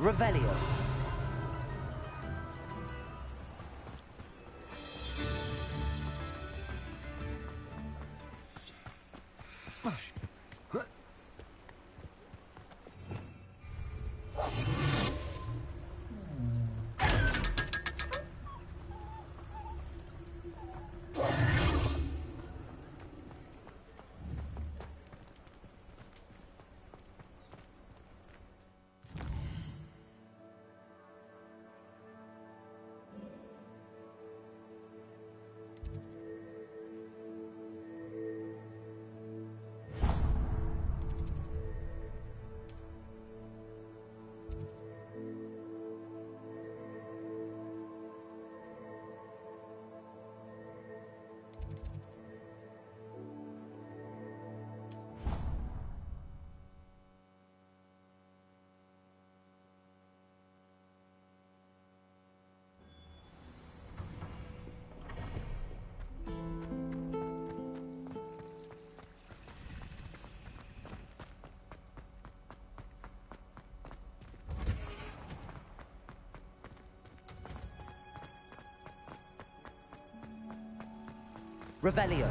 Revelio. Revelio.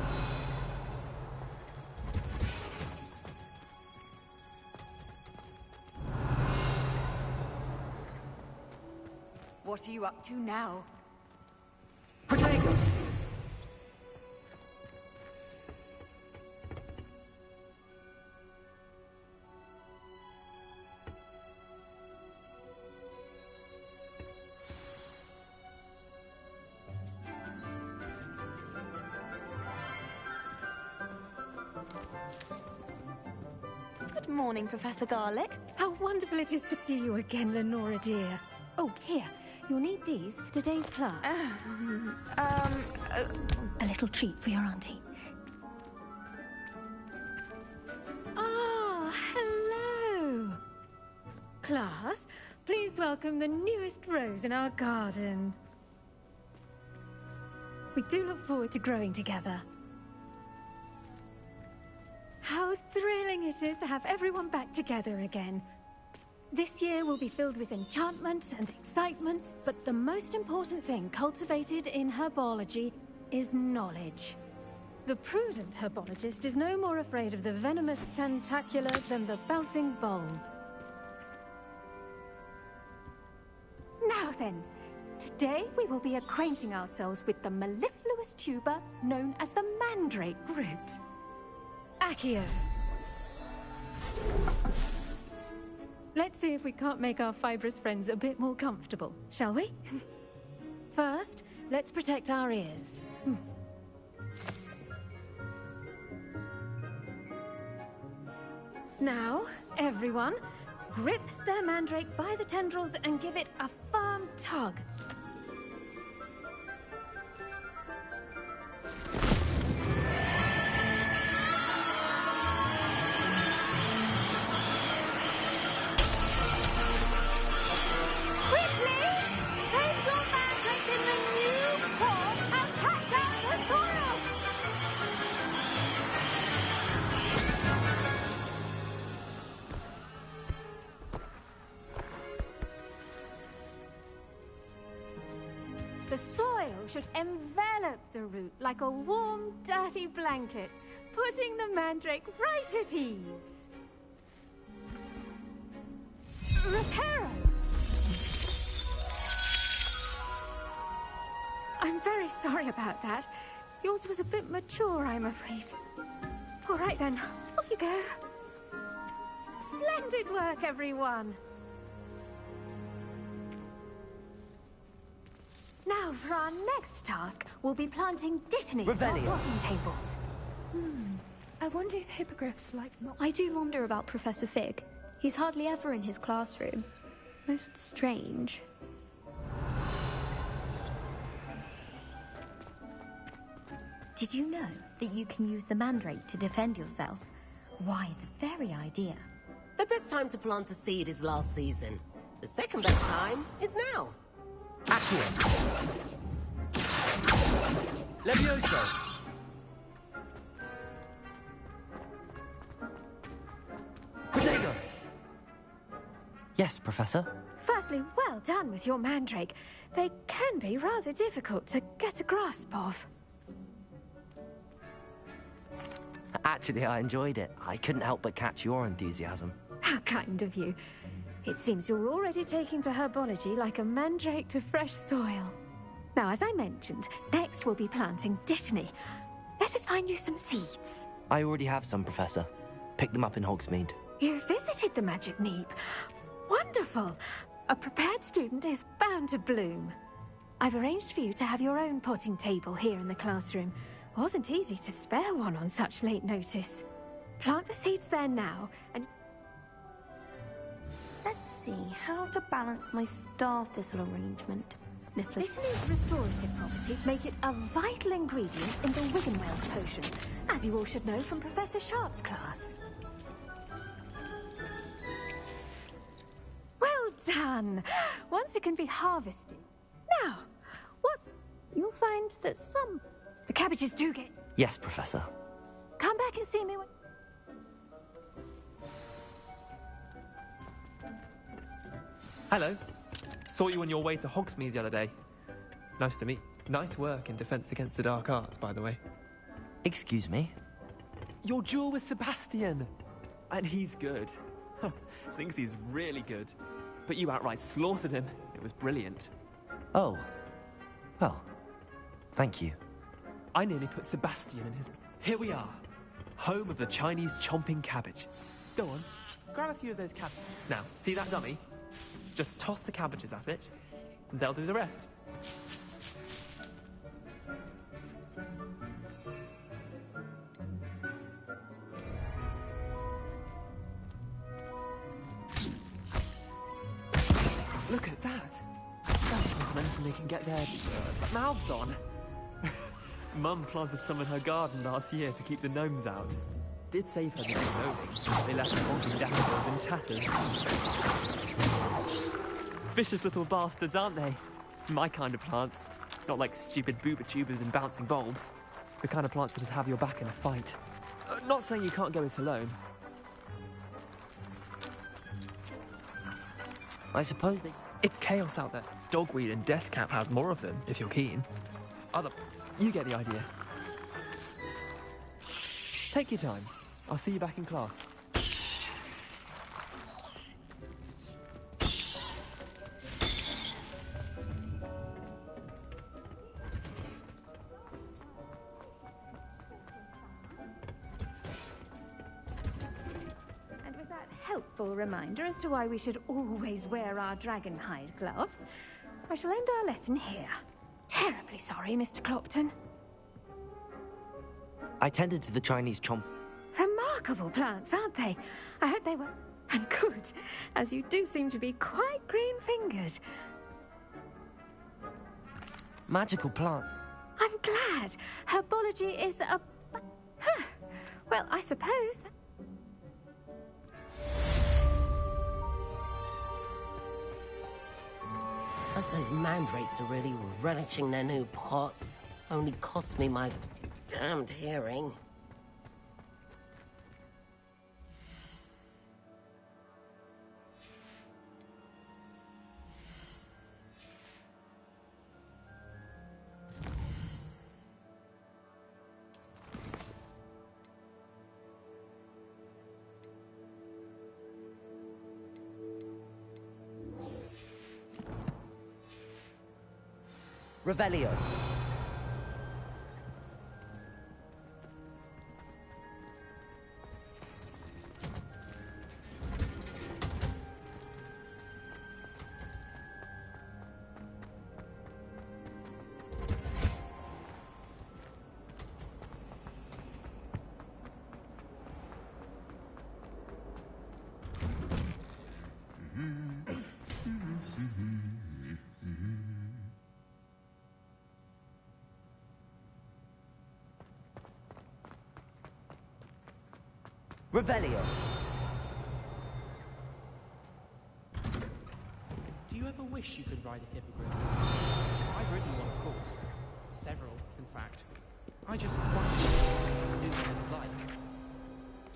What are you up to now? Protego! Good morning, Professor Garlic. How wonderful it is to see you again, Lenora dear. Oh, here. You'll need these for today's class. A little treat for your auntie. Ah, hello. Class, please welcome the newest rose in our garden. We do look forward to growing together. How thrilling it is to have everyone back together again. This year will be filled with enchantment and excitement, but the most important thing cultivated in herbology is knowledge. The prudent herbologist is no more afraid of the venomous tentacula than the bouncing bulb. Now then, today we will be acquainting ourselves with the mellifluous tuber known as the mandrake root. Accio. Let's see if we can't make our fibrous friends a bit more comfortable, shall we? First, let's protect our ears. Now, everyone, grip their mandrake by the tendrils and give it a firm tug. The soil should envelop the root like a warm, dirty blanket, putting the mandrake right at ease. Reparo! I'm very sorry about that. Yours was a bit mature, I'm afraid. All right then, off you go. Splendid work, everyone. Now, for our next task, we'll be planting detonators on plotting tables. I wonder if hippogriffs like... I do wonder about Professor Fig. He's hardly ever in his classroom. Most strange. Did you know that you can use the mandrake to defend yourself? Why, the very idea. The best time to plant a seed is last season. The second best time is now. Accio. Levioso. Protego. Yes, Professor. Firstly, well done with your mandrake. They can be rather difficult to get a grasp of. Actually, I enjoyed it. I couldn't help but catch your enthusiasm. How kind of you. It seems you're already taking to herbology like a mandrake to fresh soil. Now, as I mentioned, next we'll be planting dittany. Let us find you some seeds. I already have some, Professor. Picked them up in Hogsmeade. You visited the Magic Neep. Wonderful. A prepared student is bound to bloom. I've arranged for you to have your own potting table here in the classroom. Wasn't easy to spare one on such late notice. Plant the seeds there now, and... Let's see how to balance my star thistle arrangement. Dittany's restorative properties make it a vital ingredient in the Wiggenweld potion, as you all should know from Professor Sharp's class. Well done! Once it can be harvested. Now, you'll find that the cabbages do get... Yes, Professor. Come back and see me when... Hello. Saw you on your way to Hogsmeade the other day. Nice to meet. Nice work in Defense Against the Dark Arts, by the way. Excuse me? Your duel with Sebastian! And he's good. Thinks he's really good. But you outright slaughtered him. It was brilliant. Oh. Well, thank you. I nearly put Sebastian in his... Here we are. Home of the Chinese chomping cabbage. Go on. Grab a few of those cabbages. Now, see that dummy? Just toss the cabbages at it, and they'll do the rest. Look at that! When they can get their mouths on. Mum planted some in her garden last year to keep the gnomes out. Did save her the gnoming. They left honking daffodils in tatters. Vicious little bastards, aren't they? My kind of plants. Not like stupid booba tubers and bouncing bulbs. The kind of plants that'd have your back in a fight. Not saying you can't go it alone. I suppose they... It's chaos out there. Dogweed and Deathcap has more of them, if you're keen. You get the idea. Take your time. I'll see you back in class. And with that helpful reminder as to why we should always wear our dragon hide gloves, I shall end our lesson here. Terribly sorry, Mr. Clopton. I tended to the Chinese chomp... Remarkable plants, aren't they? I hope they were... And good, as you do seem to be quite green-fingered. Magical plants. I'm glad. Herbology is a... Huh. Well, I suppose... But those mandrakes are really relishing their new pots. Only cost me my damned hearing. Revelio. Revelio. Do you ever wish you could ride a hippogriff? I've ridden one, of course. Several, in fact. I just wonder what it's like.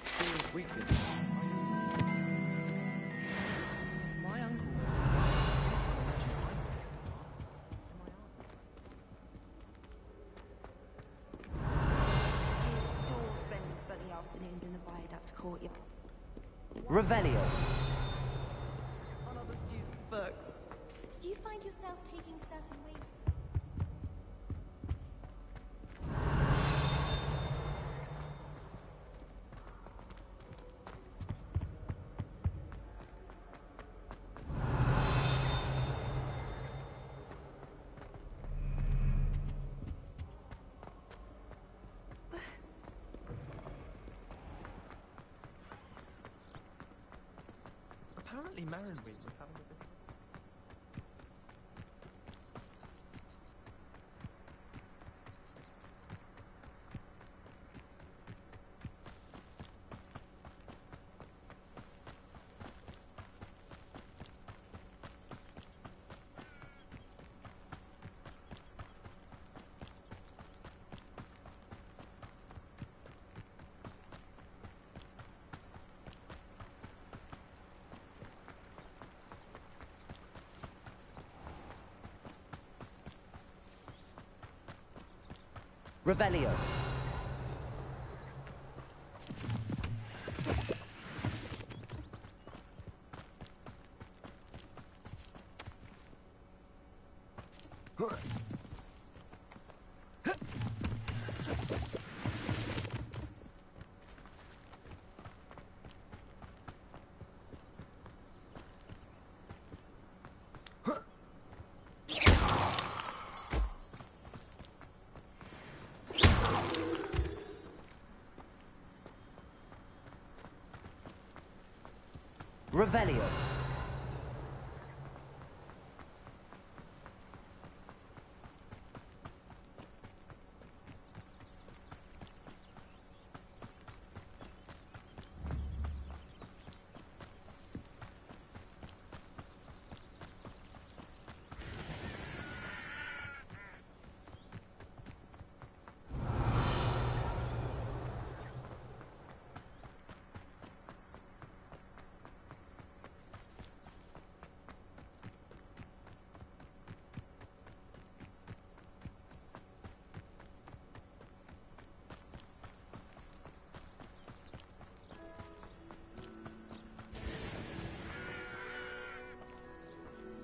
Feels weakness. My uncle named in the viaduct courtyard. Revelio. On other students' books. Do you find yourself taking certain ways? Apparently, Marinweed was having a bit. Revelio. Revelio.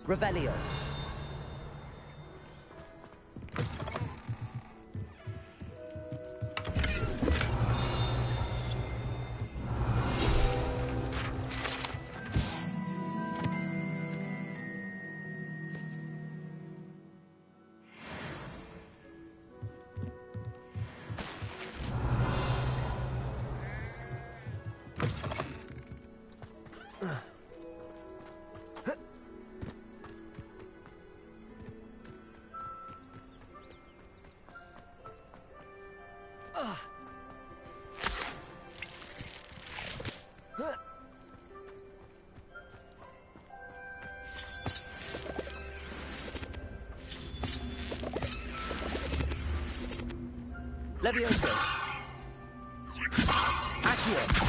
Revelio. Levioso. Accio.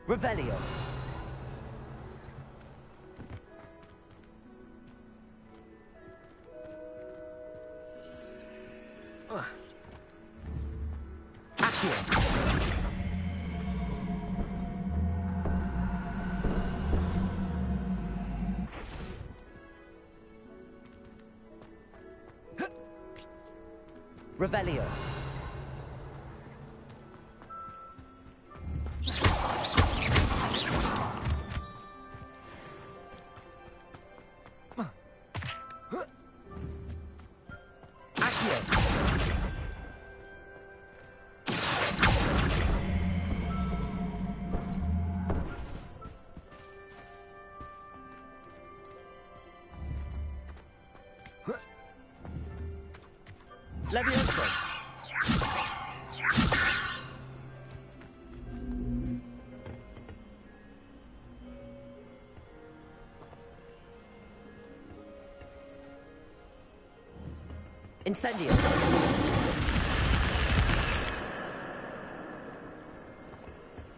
Revelio. Accio. Revelio. Accio. Levioso. Incendio.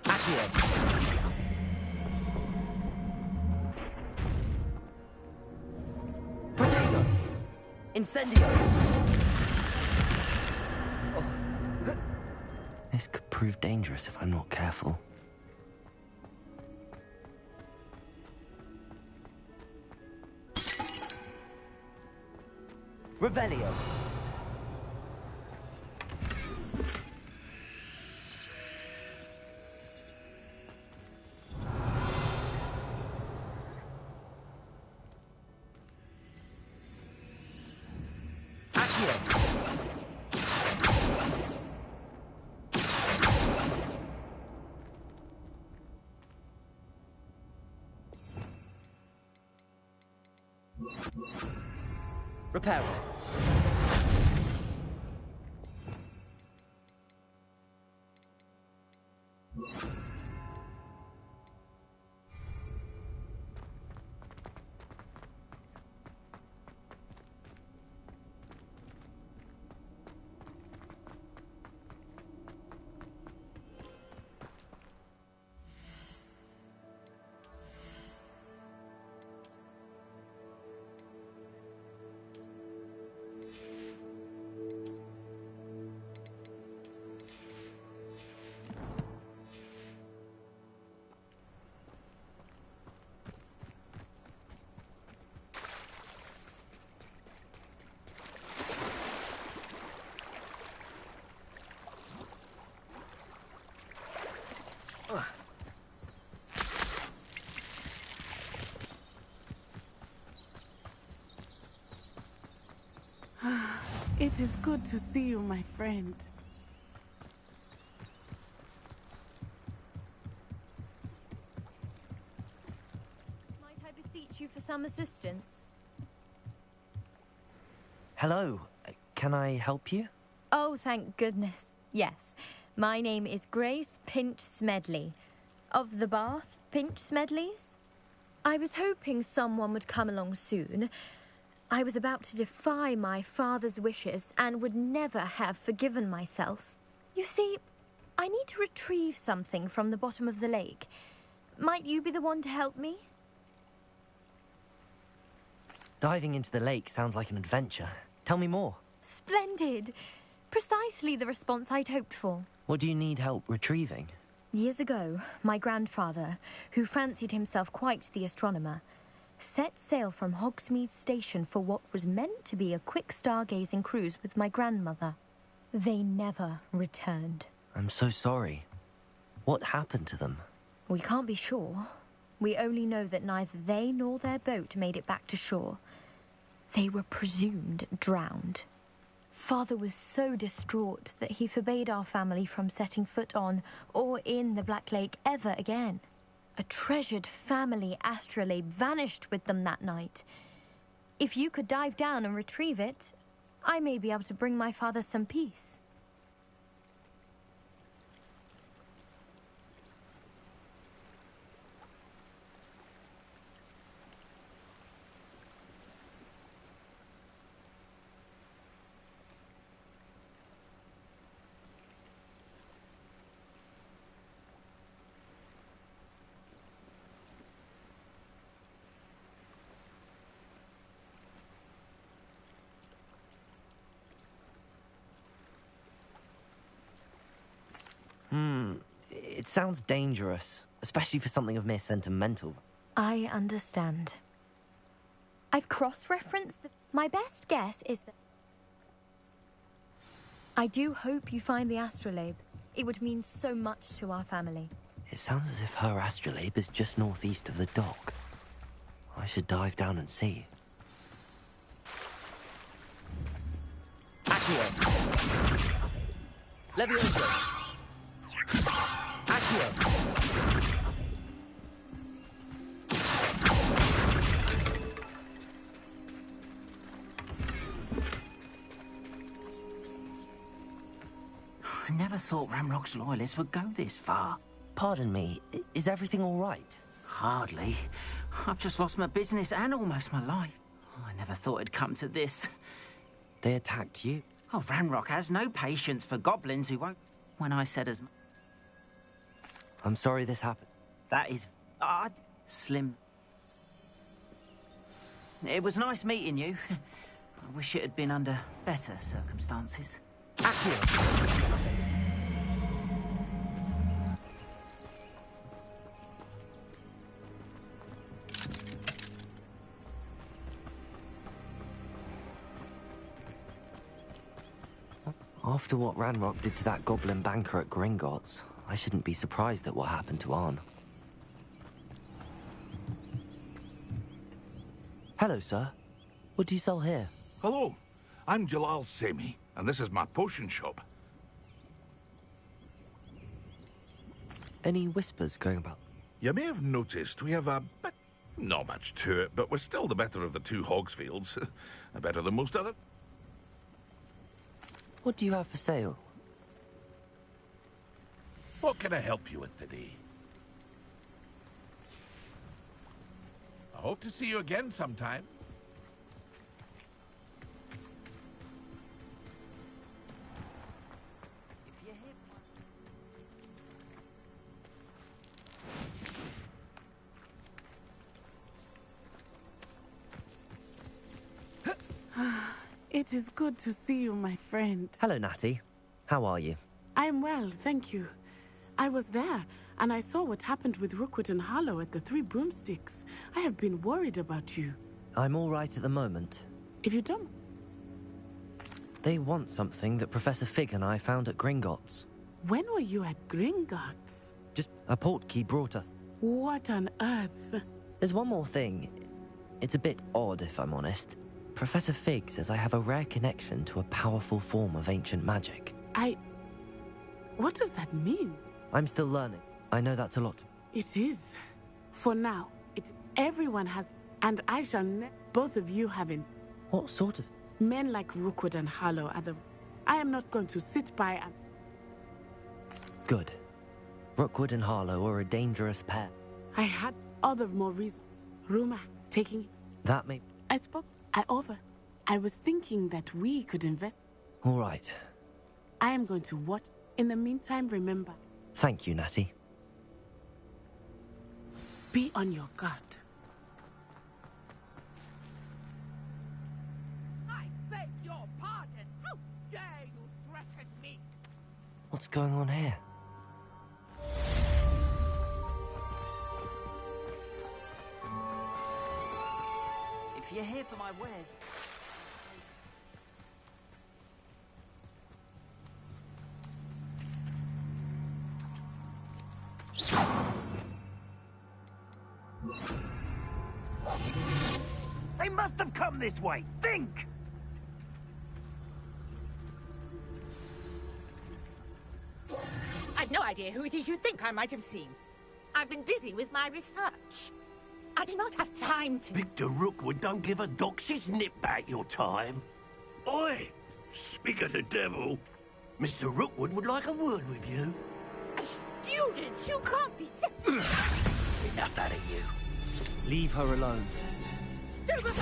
Accio. Protego. Incendio. This could prove dangerous if I'm not careful. Revelio. Accio. Reparo. It is good to see you, my friend. Might I beseech you for some assistance? Hello, can I help you? Oh, thank goodness. Yes. My name is Grace Pinch Smedley. Of the Bath Pinch Smedleys? I was hoping someone would come along soon. I was about to defy my father's wishes and would never have forgiven myself. You see, I need to retrieve something from the bottom of the lake. Might you be the one to help me? Diving into the lake sounds like an adventure. Tell me more. Splendid! Precisely the response I'd hoped for. What do you need help retrieving? Years ago, my grandfather, who fancied himself quite the astronomer, set sail from Hogsmeade Station for what was meant to be a quick stargazing cruise with my grandmother. They never returned. I'm so sorry. What happened to them? We can't be sure. We only know that neither they nor their boat made it back to shore. They were presumed drowned. Father was so distraught that he forbade our family from setting foot on or in the Black Lake ever again. A treasured family astrolabe vanished with them that night. If you could dive down and retrieve it, I may be able to bring my father some peace. It sounds dangerous, especially for something of mere sentimental. I understand. I've cross-referenced my best guess is that... I do hope you find the astrolabe. It would mean so much to our family. It sounds as if her astrolabe is just northeast of the dock. I should dive down and see. Accio. Levioso. Accio. never thought Ramrock's loyalists would go this far. Pardon me, is everything all right? Hardly. I've just lost my business and almost my life. I never thought it'd come to this. They attacked you? Oh, Ramrock has no patience for goblins who won't... When I said as... I'm sorry this happened. That is odd. Slim. It was nice meeting you. I wish it had been under better circumstances. Accio. After what Ranrock did to that goblin banker at Gringotts, I shouldn't be surprised at what happened to Arn. Hello, sir. What do you sell here? Hello, I'm Jalal Semi, and this is my potion shop. Any whispers going about? You may have noticed we have a bit... Not much to it, but we're still the better of the two Hogsfields. Better than most other... What do you have for sale? What can I help you with today? I hope to see you again sometime. It is good to see you, my friend. Hello, Natty. How are you? I'm well, thank you. I was there, and I saw what happened with Rookwood and Harlow at the Three Broomsticks. I have been worried about you. I'm all right at the moment. If you don't... They want something that Professor Fig and I found at Gringotts. When were you at Gringotts? Just a portkey brought us. What on earth? There's one more thing. It's a bit odd, if I'm honest. Professor Fig says I have a rare connection to a powerful form of ancient magic. What does that mean? I'm still learning. I know that's a lot. It is. For now, everyone has... And I shall both of you have... What sort of... Men like Rookwood and Harlow are the... I am not going to sit by and... Good. Rookwood and Harlow are a dangerous pair. I had other more reasons. Rumor, taking... That may... I spoke... I offer. I was thinking that we could invest... All right. I am going to watch. In the meantime, remember... Thank you, Natty. Be on your guard. I beg your pardon. How dare you threaten me? What's going on here? If you're here for my wares... They must have come this way. Think! I've no idea who it is you think I might have seen. I've been busy with my research. I do not have time to... Victor Rookwood don't give a doxy's nip back your time. Oi! Speak of the devil. Mr. Rookwood would like a word with you. A student? You can't be... Enough out of you. Leave her alone. Stupefy!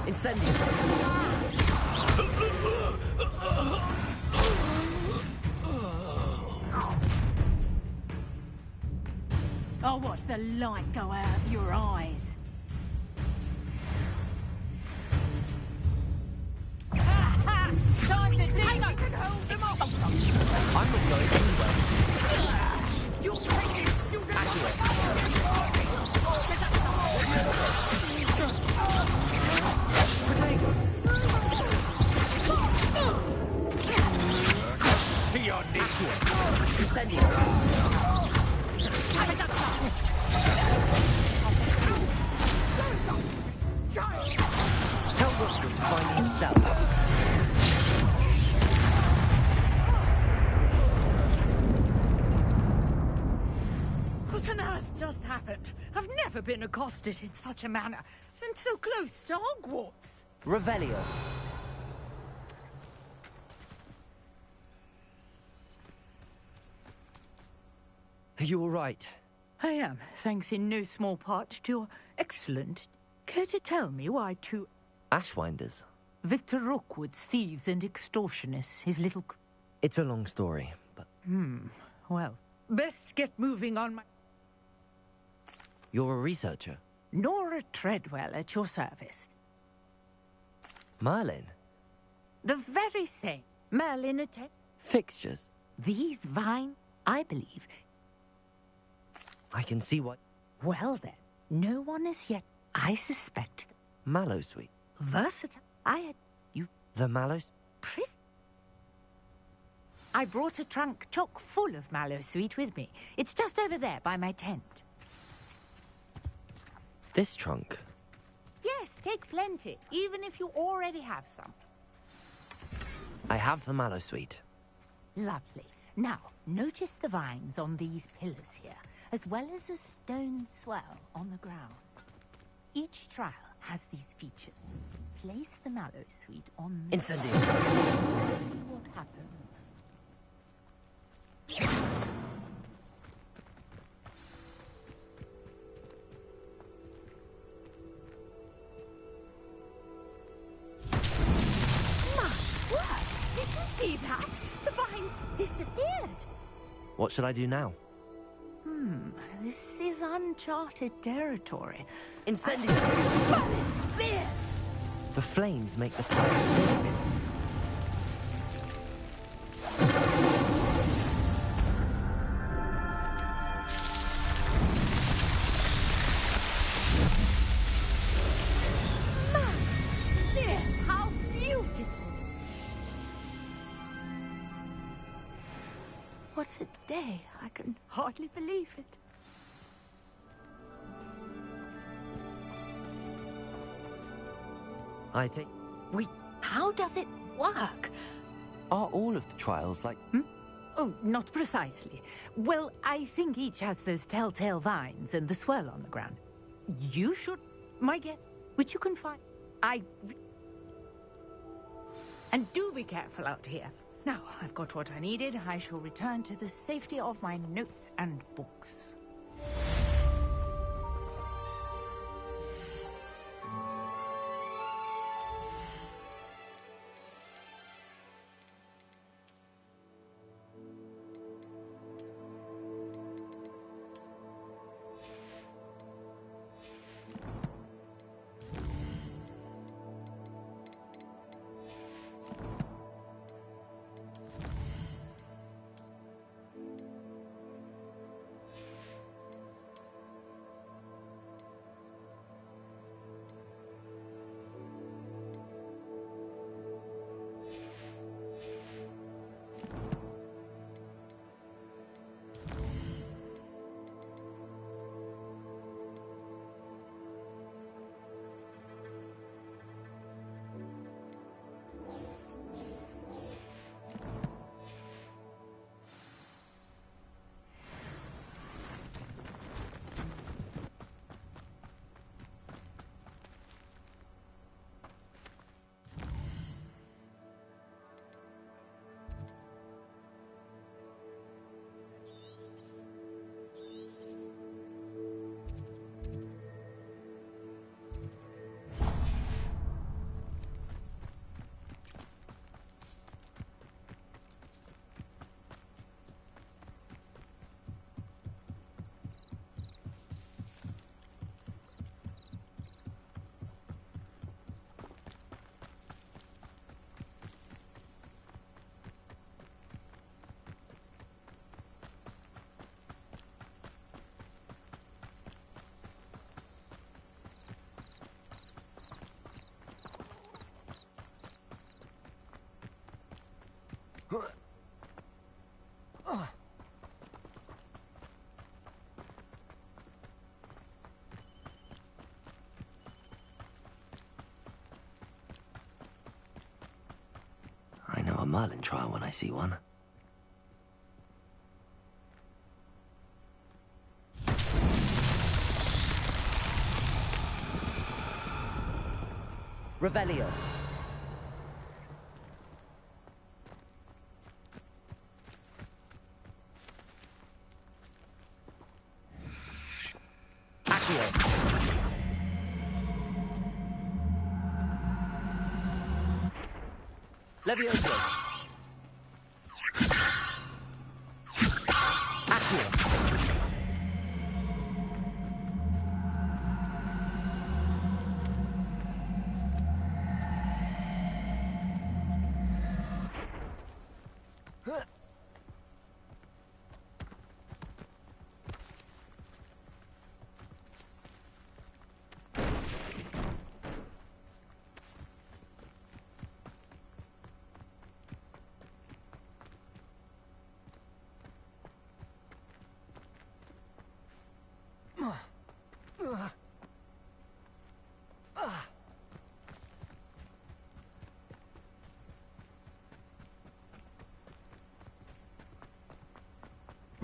Incendio. I'll watch the light go out of your eyes. Time to take I can hold them off! I'm not going anywhere. You crazy student! To your knees. Incendio. Child! Tell Rookwood to find himself. happened? I've never been accosted in such a manner, and so close to Hogwarts. Revelio. Are you all right? I am, thanks in no small part to your excellent. Care to tell me why two Ashwinders. Victor Rookwood's thieves and extortionists, his little... It's a long story, but... Well, best get moving on my... You're a researcher? Nora Treadwell at your service. Merlin? The very same. Merlin attend... Fixtures? These vine, I believe. I can see what... Well then, no one as yet, I suspect... Mallowsweet. Versatile. I had... You... The Mallows... I brought a trunk chock full of Mallowsweet with me. It's just over there by my tent. This trunk? Yes, take plenty, even if you already have some. I have the Mallowsweet. Lovely. Now, notice the vines on these pillars here, as well as a stone swell on the ground. Each trial has these features. Place the Mallowsweet on the... Incendio. See what happens. Did you see that? The vines disappeared. What should I do now? This is uncharted territory. Incendio. But it's beard! The flames make the pipes sing. How beautiful! What a day. I can hardly believe it. I take... Wait, how does it work? Are all of the trials like... Oh, not precisely. Well, I think each has those telltale vines and the swirl on the ground. You should, my guess, which you can find. And do be careful out here. Now, I've got what I needed. I shall return to the safety of my notes and books. I know a Merlin trial when I see one. Revelio. Accio. Levioso. Accio.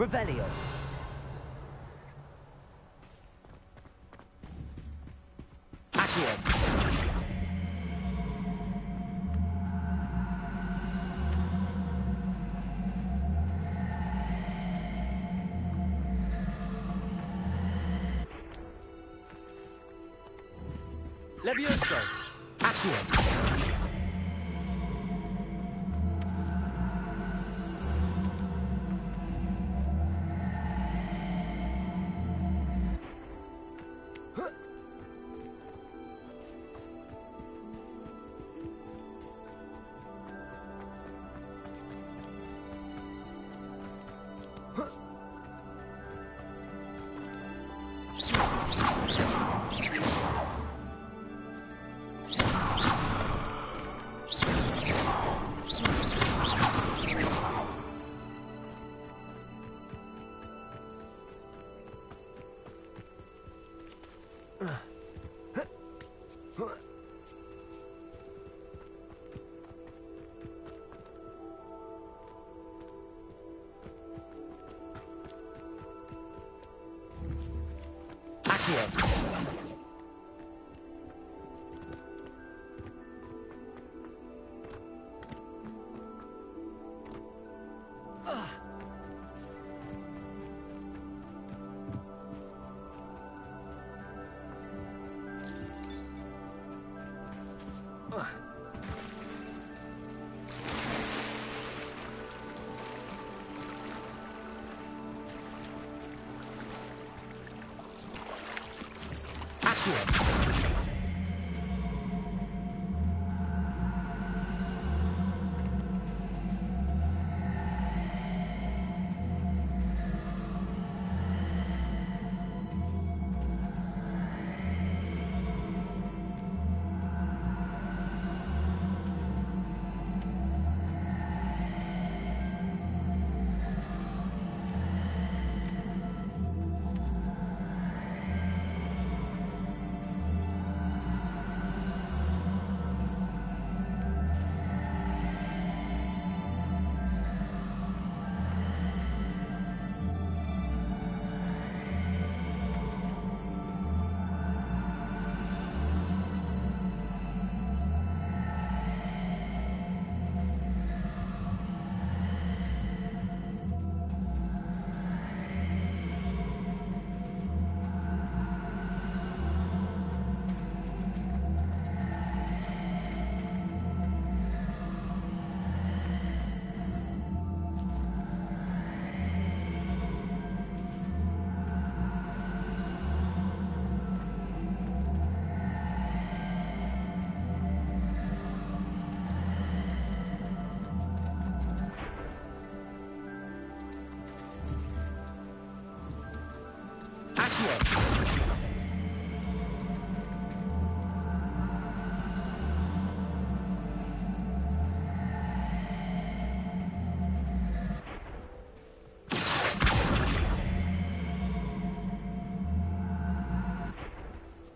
Revelio. Accio. Levioso. Accio.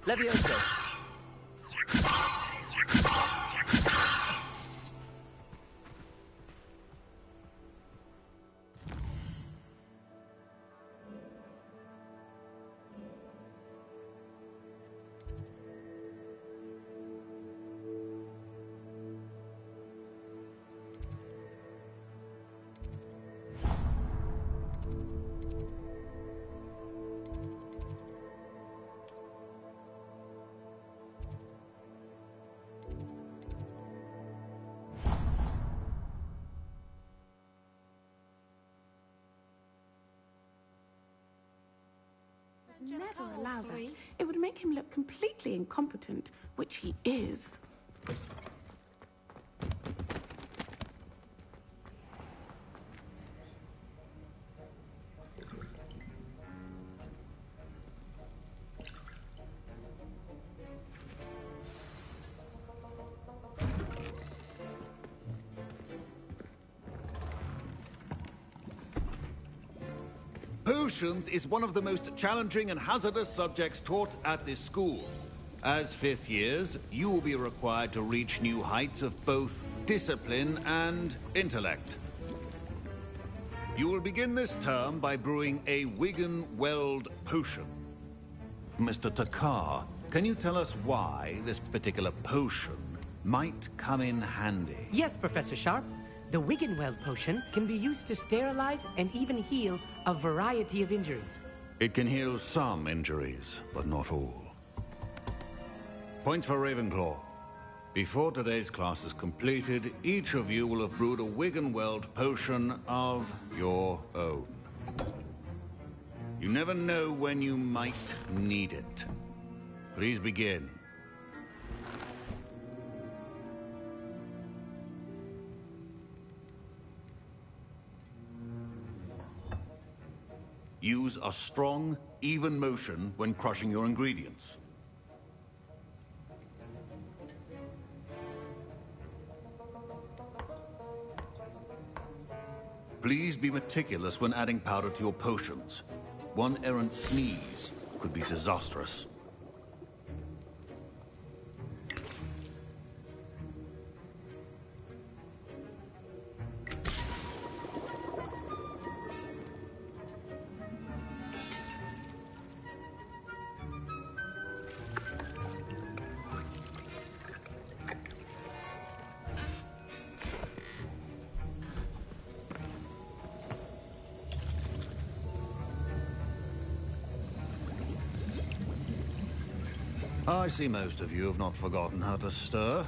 Levioso. Never allow that. It would make him look completely incompetent, which he is. Potions is one of the most challenging and hazardous subjects taught at this school. As fifth years, you will be required to reach new heights of both discipline and intellect. You will begin this term by brewing a Wigan-Weld potion. Mr. Takar, can you tell us why this particular potion might come in handy? Yes, Professor Sharp. The Wigan-Weld potion can be used to sterilize and even heal a variety of injuries. It can heal some injuries, but not all. Points for Ravenclaw. Before today's class is completed, each of you will have brewed a Wigan-Weld potion of your own. You never know when you might need it. Please begin. Use a strong, even motion when crushing your ingredients. Please be meticulous when adding powder to your potions. One errant sneeze could be disastrous. I see most of you have not forgotten how to stir.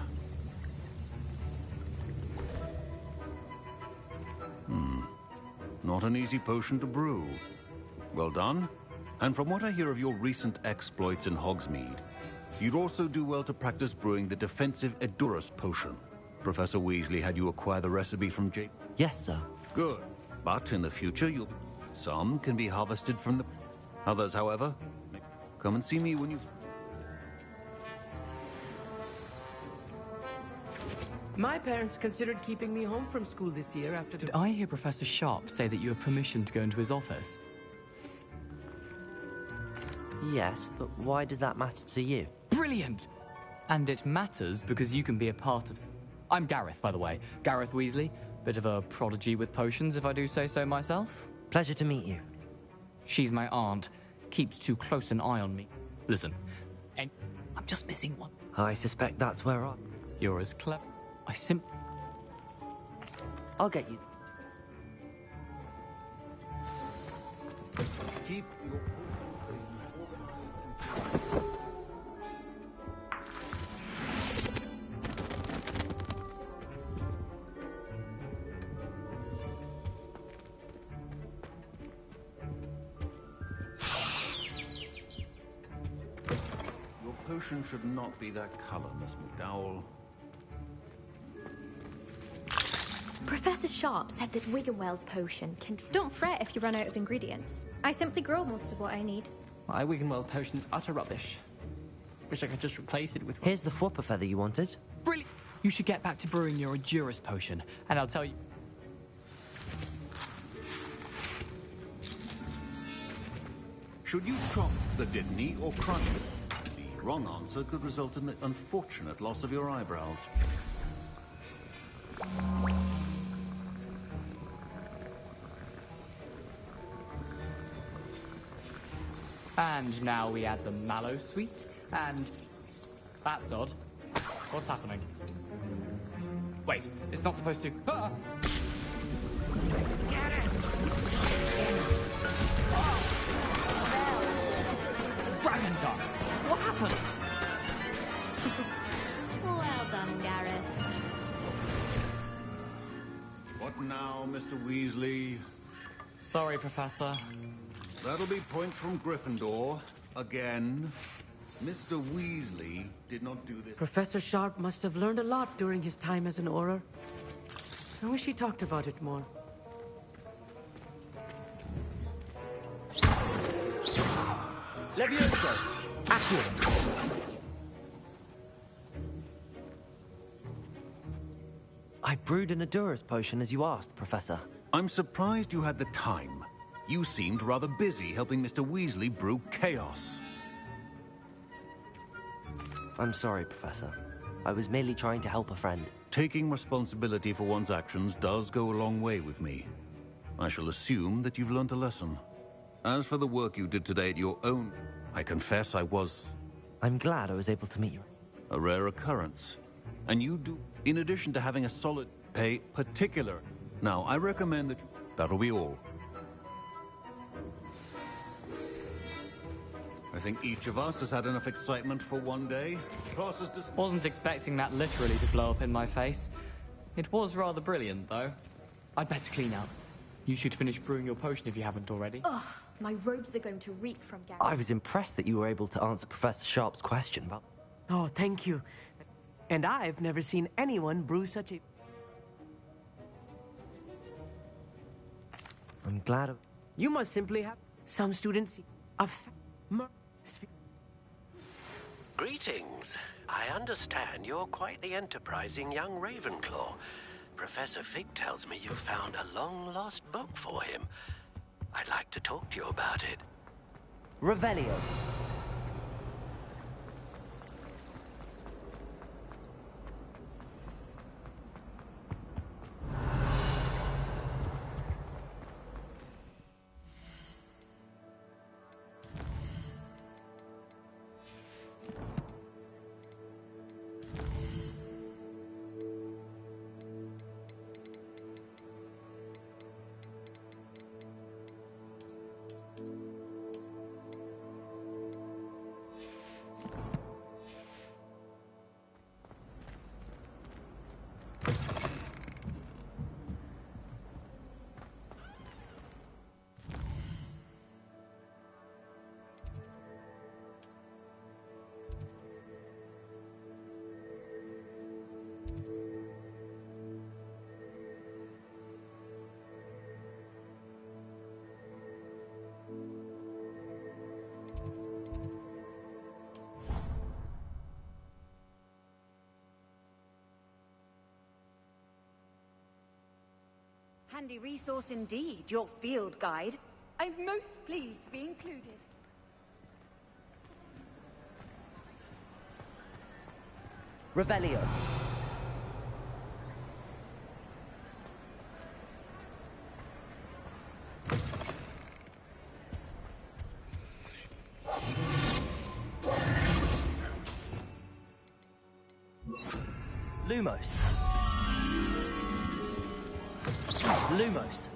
Not an easy potion to brew. Well done. And from what I hear of your recent exploits in Hogsmeade, you'd also do well to practice brewing the defensive Edurus potion. Professor Weasley had you acquire the recipe from J... Yes, sir. Good. But in the future, some can be harvested from the... Others, however, come and see me when you... My parents considered keeping me home from school this year after... Did I hear Professor Sharp say that you have permission to go into his office? Yes, but why does that matter to you? Brilliant! And it matters because you can be a part of... I'm Gareth, by the way. Gareth Weasley. Bit of a prodigy with potions, if I do say so myself. Pleasure to meet you. She's my aunt. Keeps too close an eye on me. Listen, and I'm just missing one. I suspect that's where I... You're as clever. I'll get you. Keep your... Your potion should not be that color, Miss McDowell. Professor Sharp said that Wigan-Weld potion can... Don't fret if you run out of ingredients. I simply grow most of what I need. My Wigan-Weld potion is utter rubbish. Wish I could just replace it with... Here's the Fwooper feather you wanted. Brilliant! You should get back to brewing your Edurus potion, and I'll tell you... Should you chop the Didney or crush it? The wrong answer could result in the unfortunate loss of your eyebrows. And now we add the mallow sweet, and... That's odd. What's happening? Wait, it's not supposed to... Ah! Get it! Dragon Tongue! What happened? Well done, Gareth. What now, Mr. Weasley? Sorry, Professor. That'll be points from Gryffindor. Again. Mr. Weasley did not do this. Professor Sharp must have learned a lot during his time as an Auror. I wish he talked about it more. Levioso! Accio! I brewed an Adura's potion as you asked, Professor. I'm surprised you had the time. You seemed rather busy helping Mr. Weasley brew chaos. I'm sorry, Professor. I was merely trying to help a friend. Taking responsibility for one's actions does go a long way with me. I shall assume that you've learnt a lesson. As for the work you did today at your own, I confess I was... I'm glad I was able to meet you. A rare occurrence. And you do, in addition to having a solid pay particular. Now, I recommend that that'll be all. I think each of us has had enough excitement for one day. Classes Wasn't expecting that literally to blow up in my face. It was rather brilliant, though. I'd better clean up. You should finish brewing your potion if you haven't already. Ugh, my robes are going to reek from gas. I was impressed that you were able to answer Professor Sharp's question about... Oh, thank you. And I've never seen anyone brew such a... I'm glad... You must simply have... Some students... Greetings. I understand you're quite the enterprising young Ravenclaw. Professor Fig tells me you found a long-lost book for him. I'd like to talk to you about it. Revelio. Handy resource indeed, your field guide. I'm most pleased to be included. Revelio. Lumos. Lumos.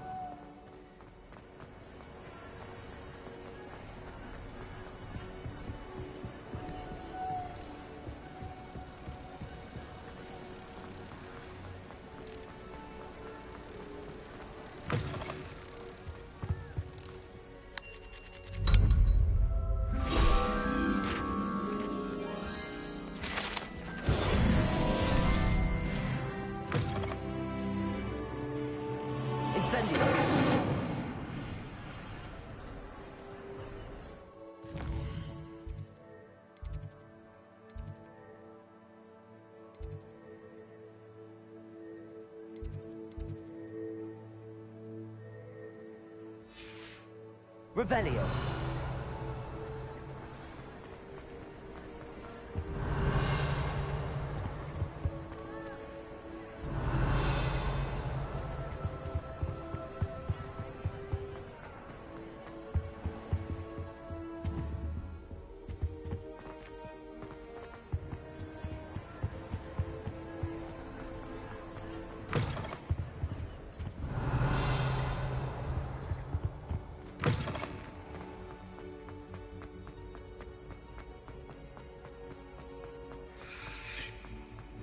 Incendio. Revelio.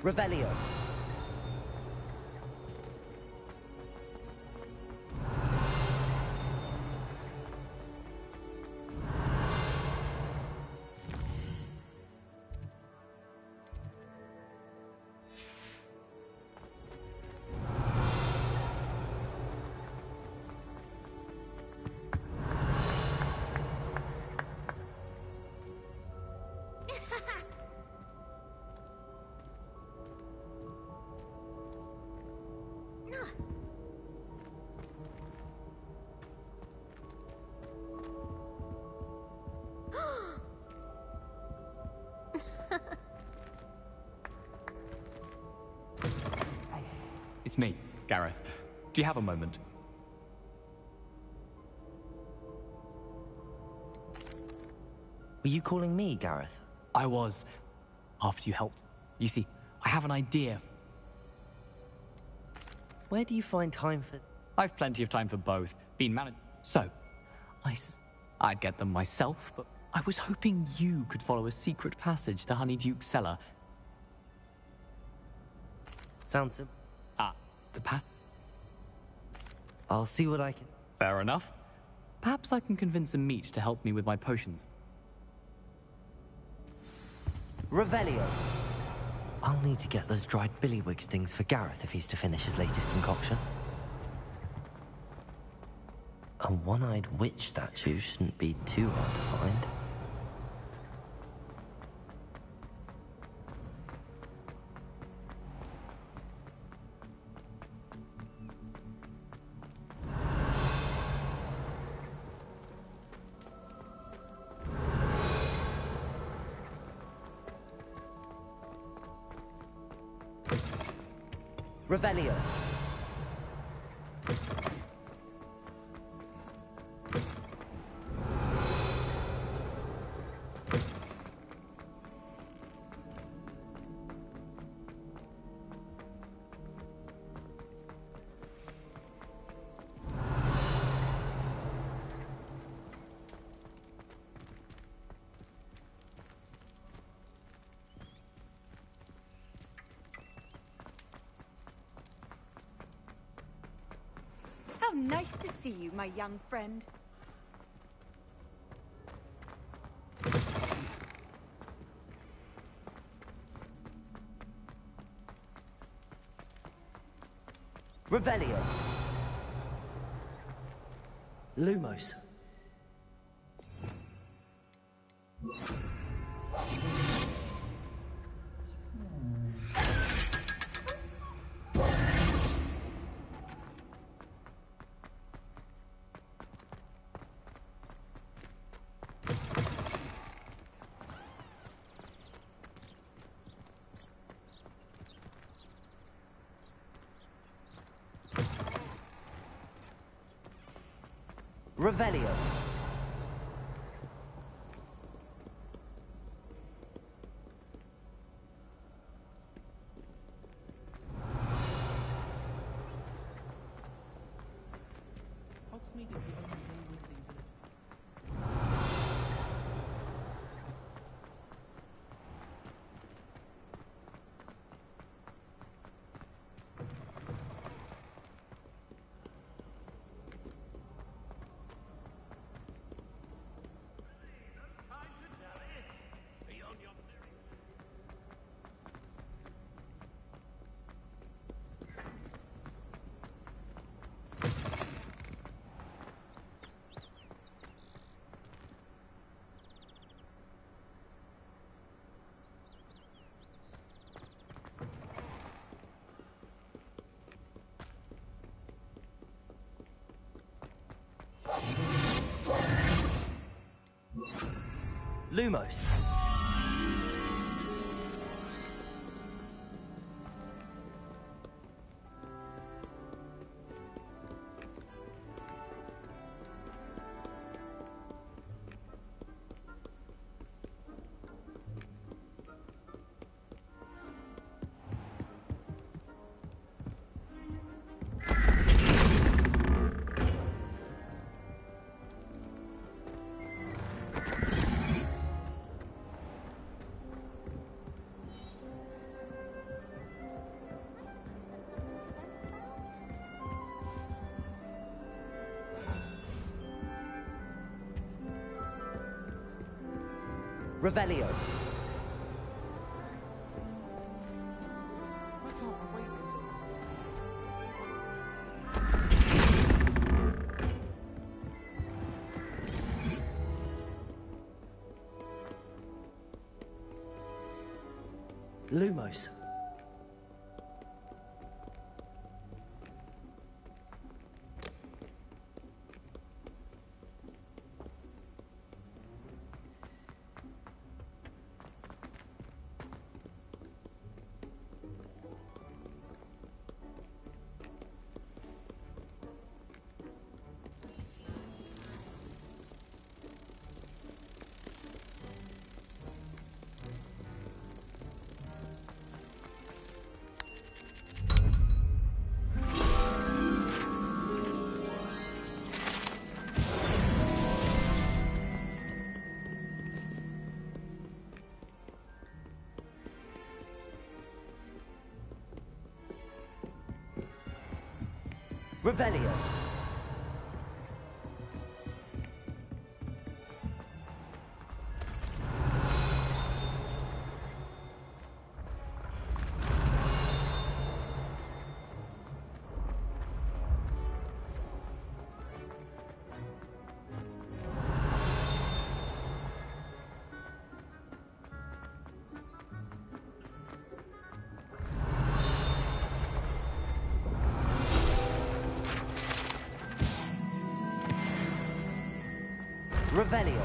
Revelio. It's me, Gareth. Do you have a moment? Were you calling me, Gareth? I was. After you helped. You see, I have an idea. Where do you find time for... I've plenty of time for both. Been managed. So, I'd get them myself, but I was hoping you could follow a secret passage to Honeyduke's cellar. Sounds simple. The pass... I'll see what I can... Fair enough. Perhaps I can convince a meat to help me with my potions. Revelio. I'll need to get those dried billywigs things for Gareth if he's to finish his latest concoction. A one-eyed witch statue shouldn't be too hard to find. Revelio. How nice to see you, my young friend. Revelio. Lumos. Revelio. Hogsmeade is the only way we think. Lumos. Revelio. Why can't I wait until... Lumos. Revelio. Revelio.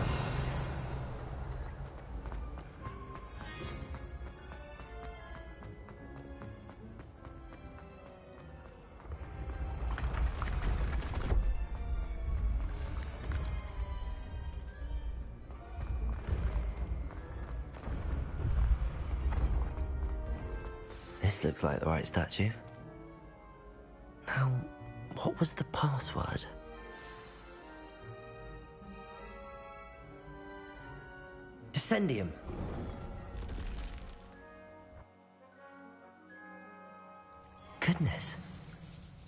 This looks like the right statue. Now, what was the password? Descendium. Goodness.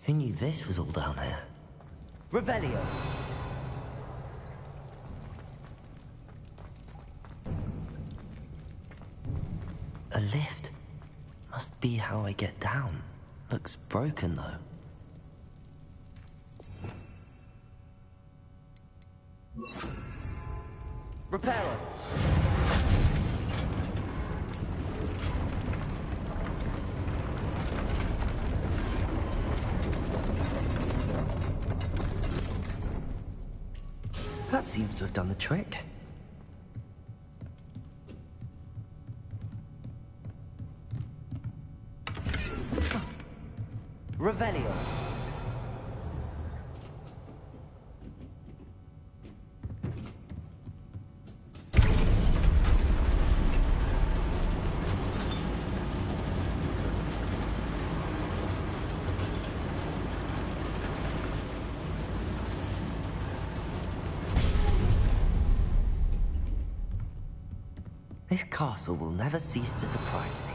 Who knew this was all down here? Revelio. A lift. Must be how I get down. Looks broken, though. Reparo. That seems to have done the trick. Revelio. This castle will never cease to surprise me.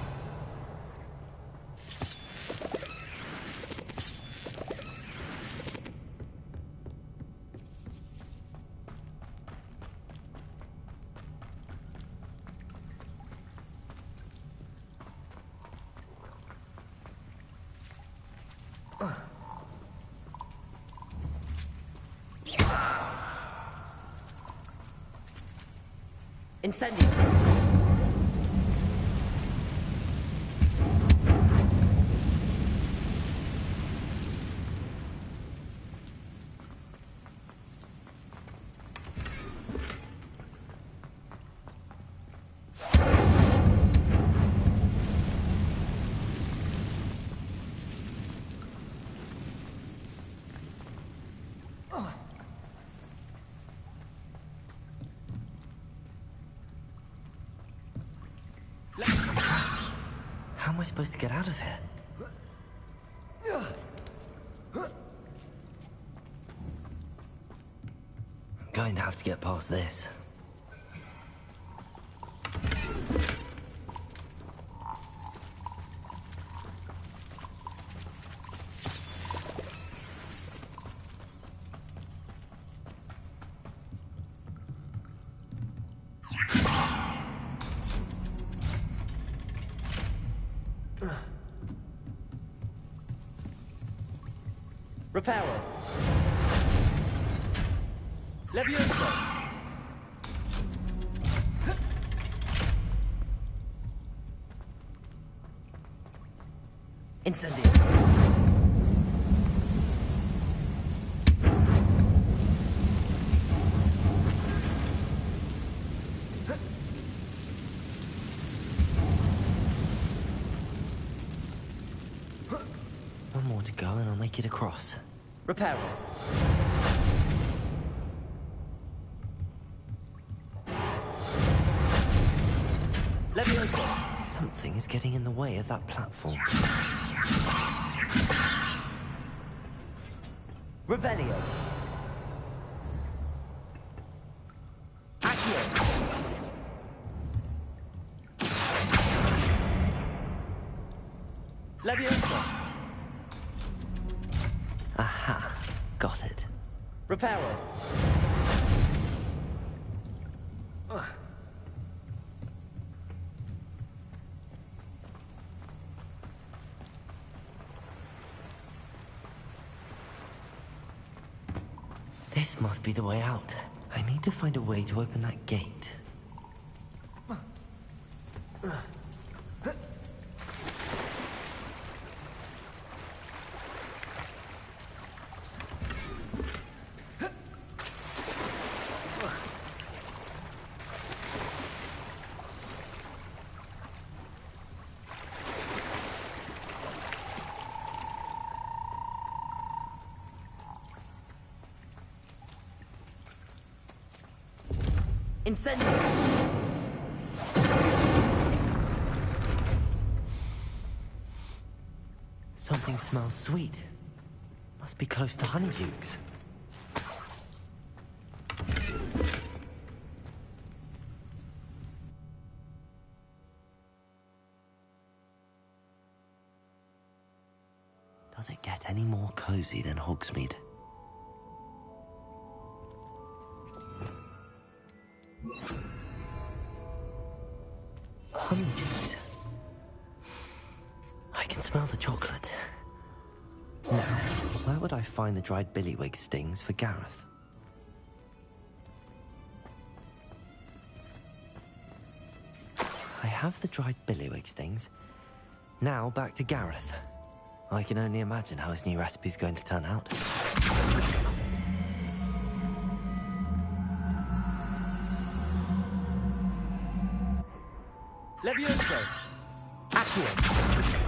Incendio. How am I supposed to get out of here? I'm going to have to get past this. Reparo. Levioso. Incendio. One more to go and I'll make it across. Reparo. Levioso. Something is getting in the way of that platform. Revelio. Accio. Levioso. Aha. Got it. Reparo. This must be the way out. I need to find a way to open that gate. Incendio. Something smells sweet. Must be close to honeydukes. Does it get any more cozy than Hogsmeade? Honeydukes. I can smell the chocolate. Now, where would I find the dried billywig stings for Gareth? I have the dried billywig stings. Now back to Gareth. I can only imagine how his new recipe's going to turn out. Levioso. Accio.